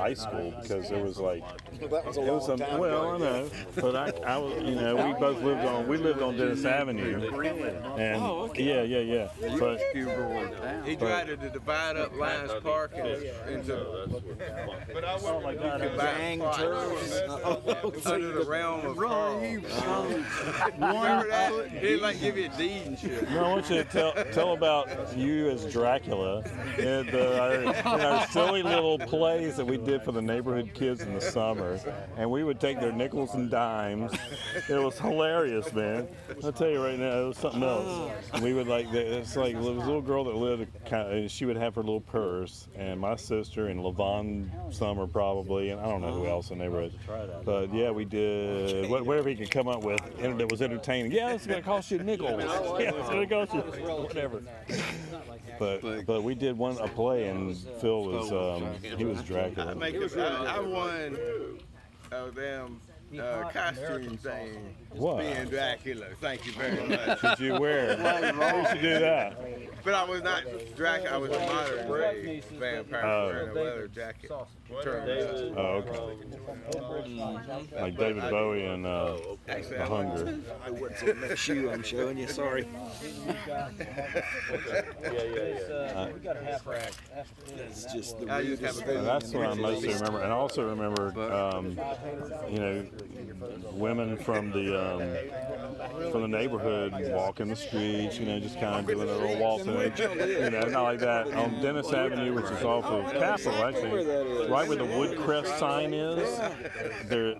high school because it was like That was a long time well, I know, but I was we lived on Dennis Avenue, and yeah. But He tried to divide up Lions Park into gang turfs. under the realm of Carl. Remember that? He'd like give you a deed and shit. no, I want you to tell about you as Dracula and our silly little plays that we did for the neighborhood kids in the summer, and we would take their nickels and dimes. It was hilarious, man. I'll tell you right now, it was something else. We would it's like there was a little girl that lived she would have her little purse, and my sister and Levon Summer probably, and I don't know who else in the neighborhood. But yeah, we did whatever he could come up with, and it was entertaining. Yeah, it's gonna cost you nickels. Yeah, it's gonna cost you whatever. But we did a play, and Phil was he was Dracula. I won a damn costume thing. What? Being Dracula. Thank you very much. Did you wear? You should do that. But I was not Dracula. I was a modern day vampire wearing a leather jacket. Oh, okay. Like David Bowie and The Hunger. I went to the next shoe I'm showing you. Sorry. It's just the weirdest thing. And that's what I mostly remember. And I also remember, women from the neighborhood walking the streets, just kind of doing a little waltzing, not like that. On Dennis Avenue, which is off of Capitol, actually, right where the Woodcrest sign is,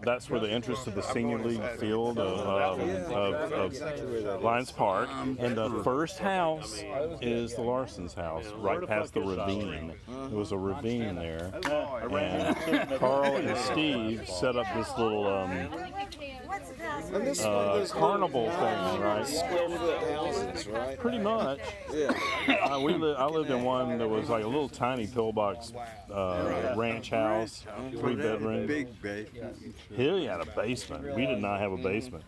that's where the entrance to the Senior League field of Lions Park. And the first house is the Larsons' house, right past the ravine. There was a ravine there. And Carl and Steve set up this little carnival thing, right? Square foot houses, right? Pretty much. Yeah. I lived in one that was like a little tiny pillbox ranch house, 3 bedrooms. Big basement. He had a basement. We did not have a basement.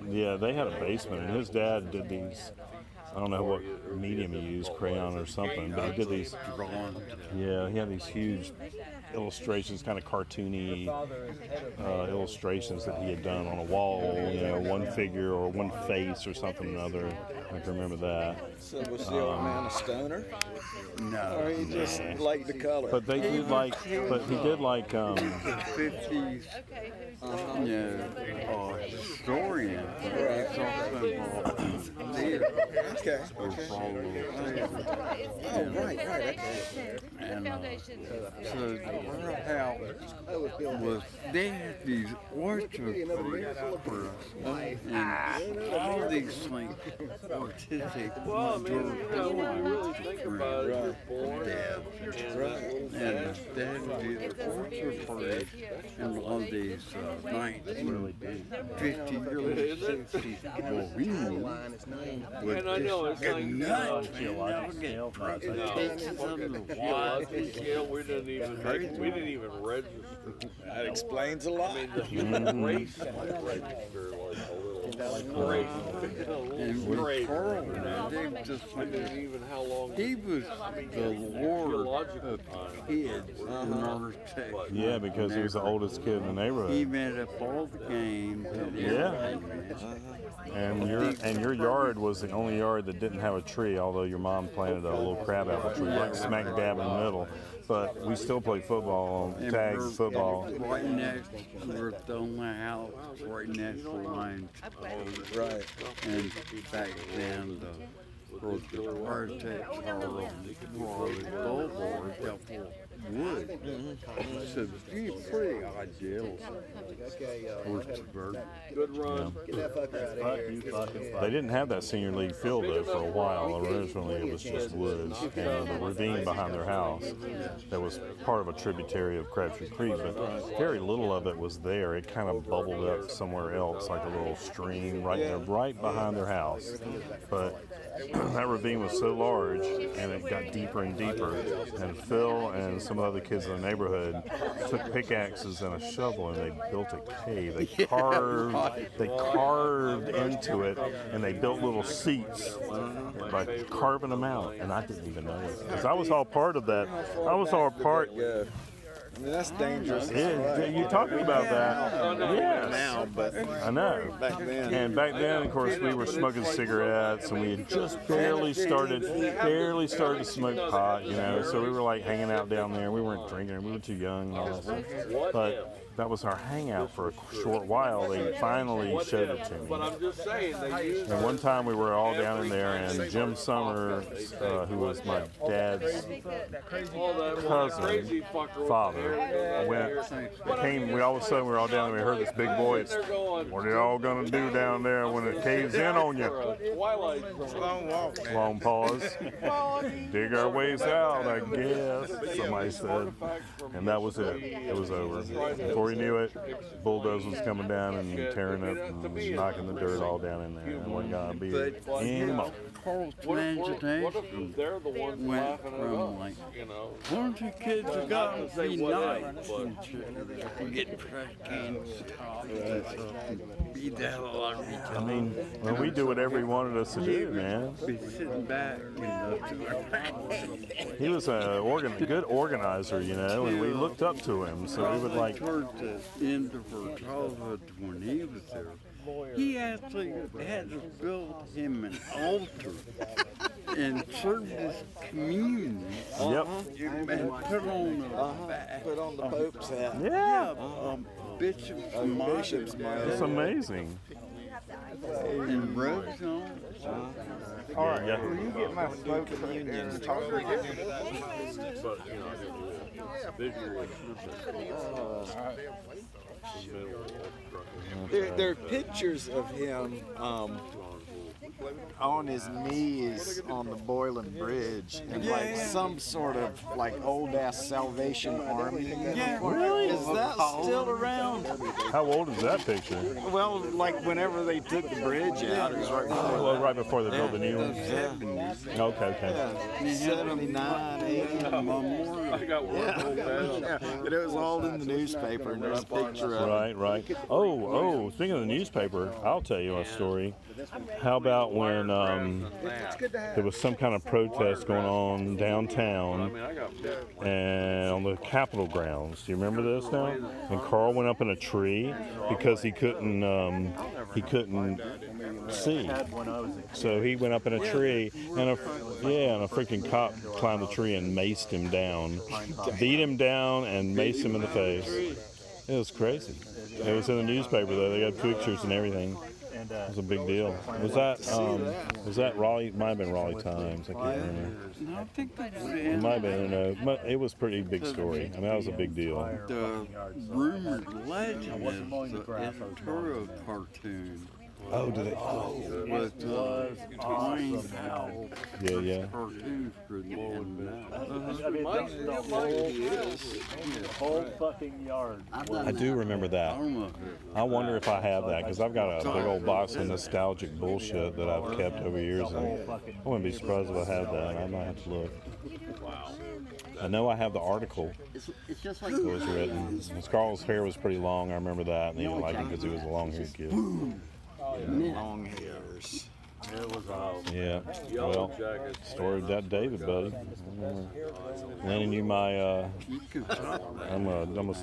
Yeah, they had a basement, and his dad did these. I don't know what medium he used, crayon or something, but he did these. Yeah, he had these huge illustrations, kind of cartoony illustrations that he had done on a wall. One figure or one face or something or another. I can remember that. So was the old man a stoner? No. Or he just liked the color? But he did like 50s. Historian. Right. Okay. Oh, right, okay. And so our house was, they had these oyster plates for us. And all these things artistic. Well, I mean, when you really think about it, you're born. And Dad did the oyster parade in all these 1950 early 60s. Well, we knew. And I know it's like nuts. scale, we didn't even register. That explains a lot. I mean, the race might register like a little. Great. And with Carl, they just Even how long he was the lord of kids in our state. Yeah, because he was the oldest kid in the He neighborhood. made up all the games. Yeah. And your yard was the only yard that didn't have a tree, although your mom planted a little crabapple tree like smack dab in the middle. But we still play football, tag football. Right next, we're the only house right next to the line. Right. And back then, the architects are for the billboards up for wood. So it's pretty ideal for suburban. good run. They didn't have that senior league field though for a while. Originally it was just woods and the ravine behind their house that was part of a tributary of Crabtree Creek, but very little of it was there. It kind of bubbled up somewhere else, like a little stream right there, right behind their house. But that ravine was so large and it got deeper and deeper, and Phil and some other kids in the neighborhood took pickaxes and a shovel and they built a cave. They carved into it, and they built little seats by carving them out, and I didn't even know it because I was all part of that. I was all part. I mean, that's dangerous. You're talking about that. Yes. Now, but I know. back then. And back then, of course, we were smoking cigarettes, and we had just barely started to smoke pot, you know. So we were like hanging out down there. We weren't drinking. We were too young and all that stuff. But that was our hangout for a short while. They finally showed it to me. And one time we were all down in there, and Jim Summers, who was my dad's cousin, father, came. We all of a sudden we were all down there. We heard this big voice. What are y'all gonna do down there when it caves in on you? Long pause. Dig our ways out, I guess. Somebody said, and that was it. It was over. Before we knew it, bulldozers was coming down and tearing up and knocking the dirt all down in there. It wasn't gonna be anymore. Carl's imagination went from like, why don't you kids have got to be nice and get trash cans and beat the hell out of each other. I mean, well, we do whatever he wanted us to do, man. Be sitting back and He was a good organizer, you know, and we looked up to him. So we would like. Towards the end of our childhood when he was there, he actually had to build him an altar and serve his communion. Yep. And put on a Put on the Pope's hat. Yeah. bishop's It's amazing. and robes on. All right, Yeah. when you get my smoke communion, talk to There are pictures of him on his knees on the Boylan Bridge in like some sort of like old ass Salvation Army. Yeah, Really? Is that still around? How old is that picture? Well, like whenever they took the bridge out, it was right before. Well, right before they built the new one. Yeah. Okay. 79, 80. Yeah, and it was all in the newspaper, and there's a picture of it. Right. Oh, speaking of the newspaper, I'll tell you a story. How about when there was some kind of protest going on downtown and on the Capitol grounds? Do you remember this now? And Carl went up in a tree because he couldn't see. So he went up in a tree, and a freaking cop climbed the tree and maced him down, beat him down, and maced him in the face. It was crazy. It was in the newspaper though. They got pictures and everything. It was a big deal. Was that Raleigh? It might have been Raleigh Times. I can't remember. No, I think that was It might have been. No, it was a pretty big story. I mean, that was a big deal. the rumored legend is the Arturo cartoon. Oh, do they? With Dwayne Powell. Yeah. Cartoons for the whole fucking yard. I do remember that. I wonder if I have that because I've got a big old box of nostalgic bullshit that I've kept over years, and I wouldn't be surprised if I had that. I might have to look. I know I have the article It's just like that was written. Carl's hair was pretty long. I remember that, and he didn't like it because he was a long-haired kid. Long hairs. Yeah. Well, story of that David, buddy. Lending you my. I'm a